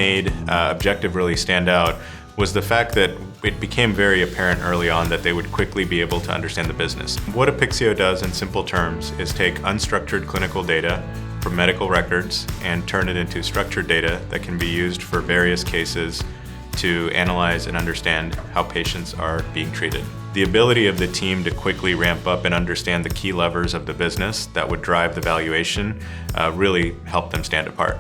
made Objective really stand out was the fact that it became very apparent early on that they would quickly be able to understand the business. What Apixio does in simple terms is take unstructured clinical data from medical records and turn it into structured data that can be used for various cases to analyze and understand how patients are being treated. The ability of the team to quickly ramp up and understand the key levers of the business that would drive the valuation really helped them stand apart.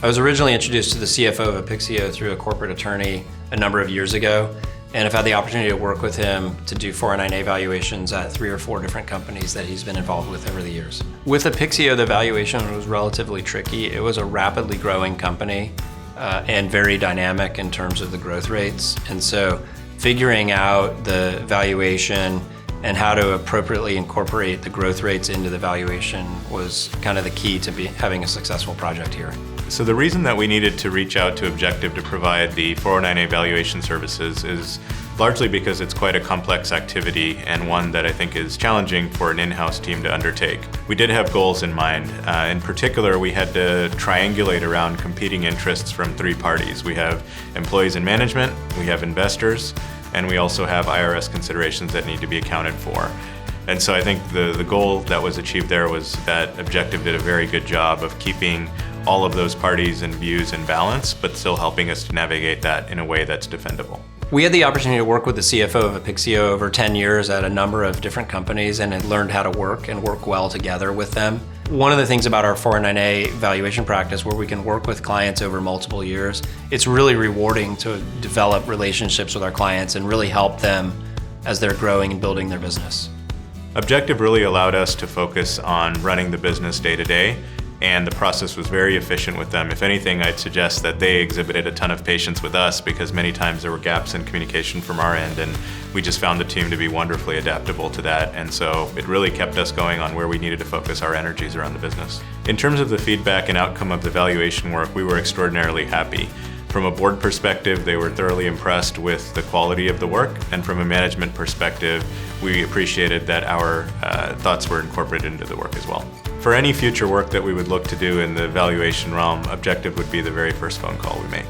I was originally introduced to the CFO of Apixio through a corporate attorney a number of years ago, and I've had the opportunity to work with him to do 409A valuations at 3 or 4 different companies that he's been involved with over the years. With Apixio, the valuation was relatively tricky. It was a rapidly growing company and very dynamic in terms of the growth rates, and so figuring out the valuation and how to appropriately incorporate the growth rates into the valuation was kind of the key to having a successful project here. So the reason that we needed to reach out to Objective to provide the 409A valuation services is largely because it's quite a complex activity and one that I think is challenging for an in-house team to undertake. We did have goals in mind. In particular, we had to triangulate around competing interests from 3 parties. We have employees and management, we have investors, and we also have IRS considerations that need to be accounted for. And so I think the goal that was achieved there was that Objective did a very good job of keeping all of those parties and views in balance, but still helping us to navigate that in a way that's defendable. We had the opportunity to work with the CFO of Apixio over 10 years at a number of different companies and had learned how to work and work well together with them. One of the things about our 409A valuation practice, where we can work with clients over multiple years, it's really rewarding to develop relationships with our clients and really help them as they're growing and building their business. Objective really allowed us to focus on running the business day to day, and the process was very efficient with them. If anything, I'd suggest that they exhibited a ton of patience with us because many times there were gaps in communication from our end, and we just found the team to be wonderfully adaptable to that, and so it really kept us going on where we needed to focus our energies around the business. In terms of the feedback and outcome of the valuation work, we were extraordinarily happy. From a board perspective, they were thoroughly impressed with the quality of the work, and from a management perspective, we appreciated that our thoughts were incorporated into the work as well. For any future work that we would look to do in the valuation realm, Objective would be the very first phone call we make.